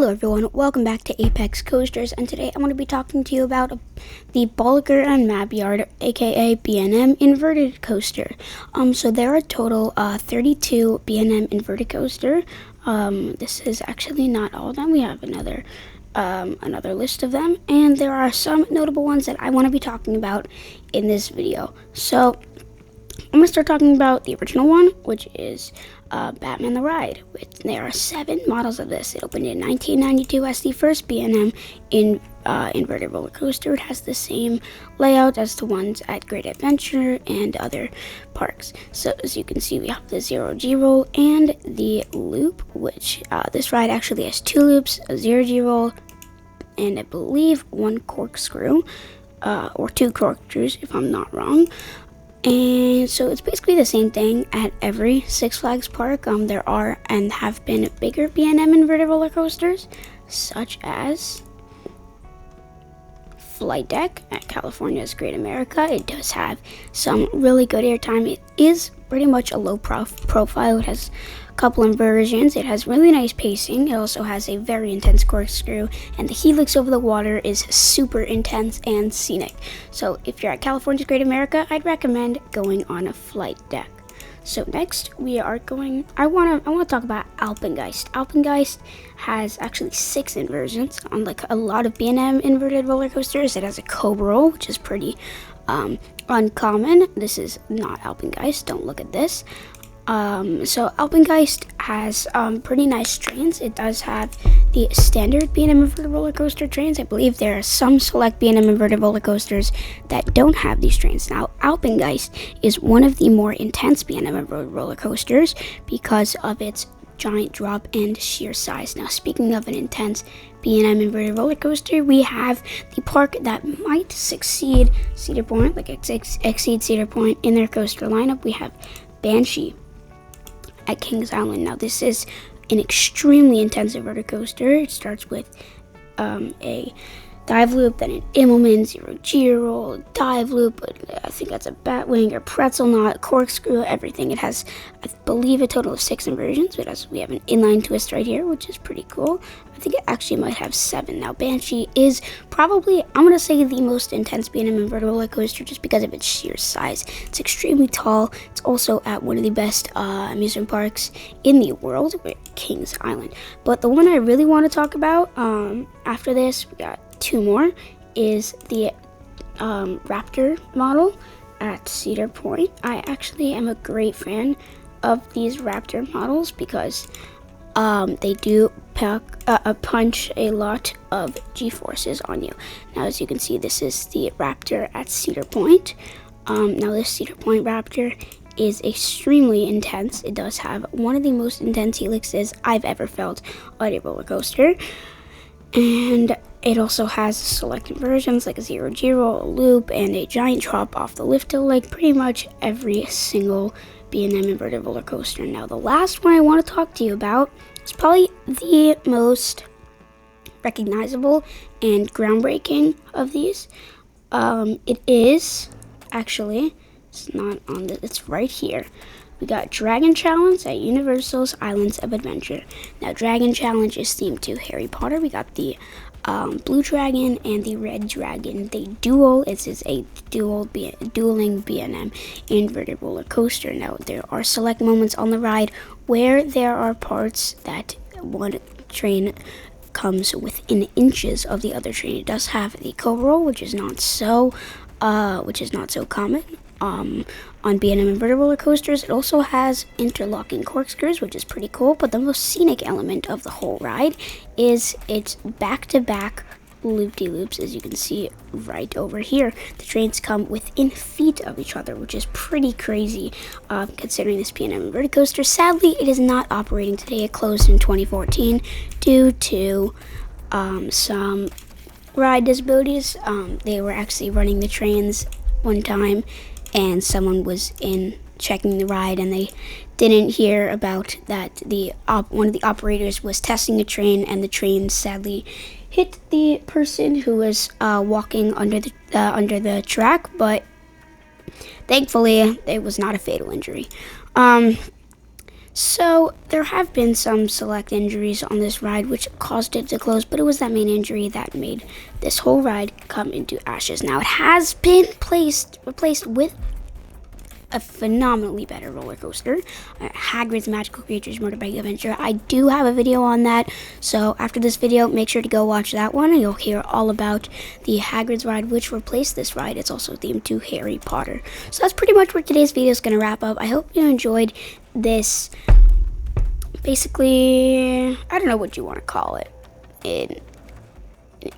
Hello everyone, welcome back to Apex Coasters, and today I'm going to be talking to you about the Bolliger and Mabillard, aka B&M inverted coaster. So there are a total 32 B&M inverted coaster. This is actually not all of them. We have another list of them, and there are some notable ones that I want to be talking about in this video. So I'm going to start talking about the original one, which is Batman the Ride. There are 7 models of this. It opened in 1992 as the first B&M inverted roller coaster. It has the same layout as the ones at Great Adventure and other parks. So as you can see, we have the 0G roll and the loop, which this ride actually has 2 loops, a 0G roll, and I believe 1 corkscrew, or 2 corkscrews if I'm not wrong. And so it's basically the same thing at every Six Flags park. There are and have been bigger B&M inverted roller coasters, such as Flight Deck at California's Great America. It does have some really good airtime. It is pretty much a low profile. It has a couple inversions. It has really nice pacing. It also has a very intense corkscrew, and the helix over the water is super intense and scenic. So if you're at California's Great America, I'd recommend going on a Flight Deck. So next I want to talk about Alpengeist. Alpengeist has actually 6 inversions. Unlike a lot of B&M inverted roller coasters, it has a cobra roll, which is pretty uncommon. This is not Alpengeist. Don't look at this. So Alpengeist has pretty nice trains. It does have the standard B&M inverted roller coaster trains. I believe there are some select B&M inverted roller coasters that don't have these trains. Now, Alpengeist is one of the more intense B&M inverted roller coasters because of its giant drop and sheer size. Now, speaking of an intense B&M inverted roller coaster, we have the park that might succeed Cedar Point, exceed Cedar Point in their coaster lineup. We have Banshee at Kings Island. Now, this is an extremely intense inverted coaster. It starts with a dive loop, then an Immelman, 0G roll, dive loop, I think that's a Batwing or pretzel knot, corkscrew, everything. It has, I believe, a total of 6 inversions. We have an inline twist right here, which is pretty cool. I think it actually might have 7. Now, Banshee is probably, I'm going to say, the most intense B&M inverted roller coaster just because of its sheer size. It's extremely tall. It's also at one of the best amusement parks in the world, Kings Island. But the one I really want to talk about after this, we got 2 more, is the Raptor model at Cedar Point. I actually am a great fan of these Raptor models because they do punch a lot of G-forces on you. Now, as you can see, this is the Raptor at Cedar Point. Now, this Cedar Point Raptor is extremely intense. It does have one of the most intense helixes I've ever felt on a roller coaster. And it also has select inversions like a 0G roll, a loop, and a giant drop off the lift hill, like pretty much every single B&M inverted roller coaster. Now, the last one I want to talk to you about is probably the most recognizable and groundbreaking of these. It is actually, it's not on this, it's right here. We got Dragon Challenge at Universal's Islands of Adventure. Now, Dragon Challenge is themed to Harry Potter. We got the blue dragon and the red dragon. They duel. This is a dueling B&M inverted roller coaster. Now, there are select moments on the ride where there are parts that one train comes within inches of the other train. It does have the cobra roll, which is not so common on B&M inverted roller coasters. It also has interlocking corkscrews, which is pretty cool, but the most scenic element of the whole ride is its back-to-back loop-de-loops, as you can see right over here. The trains come within feet of each other, which is pretty crazy considering this B&M inverted coaster. Sadly, it is not operating today. It closed in 2014 due to some ride disabilities. They were actually running the trains one time, and someone was in checking the ride, and they didn't hear about that one of the operators was testing a train, and the train sadly hit the person who was walking under the track, but thankfully it was not a fatal injury. So there have been some select injuries on this ride which caused it to close, but it was that main injury that made this whole ride come into ashes. Now it has been replaced with a phenomenally better roller coaster, Hagrid's Magical Creatures Motorbike Adventure. I do have a video on that, so after this video, make sure to go watch that one, and you'll hear all about the Hagrid's ride, which replaced this ride. It's also themed to Harry Potter. So that's pretty much where today's video is going to wrap up. I hope you enjoyed this, basically, I don't know what you want to call it, an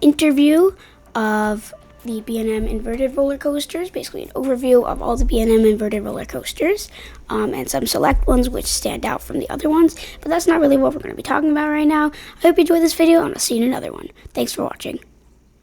interview of the B&M inverted roller coasters, basically an overview of all the B&M inverted roller coasters, and some select ones which stand out from the other ones, but that's not really what we're going to be talking about right now. I hope you enjoyed this video, and I'll see you in another one. Thanks for watching.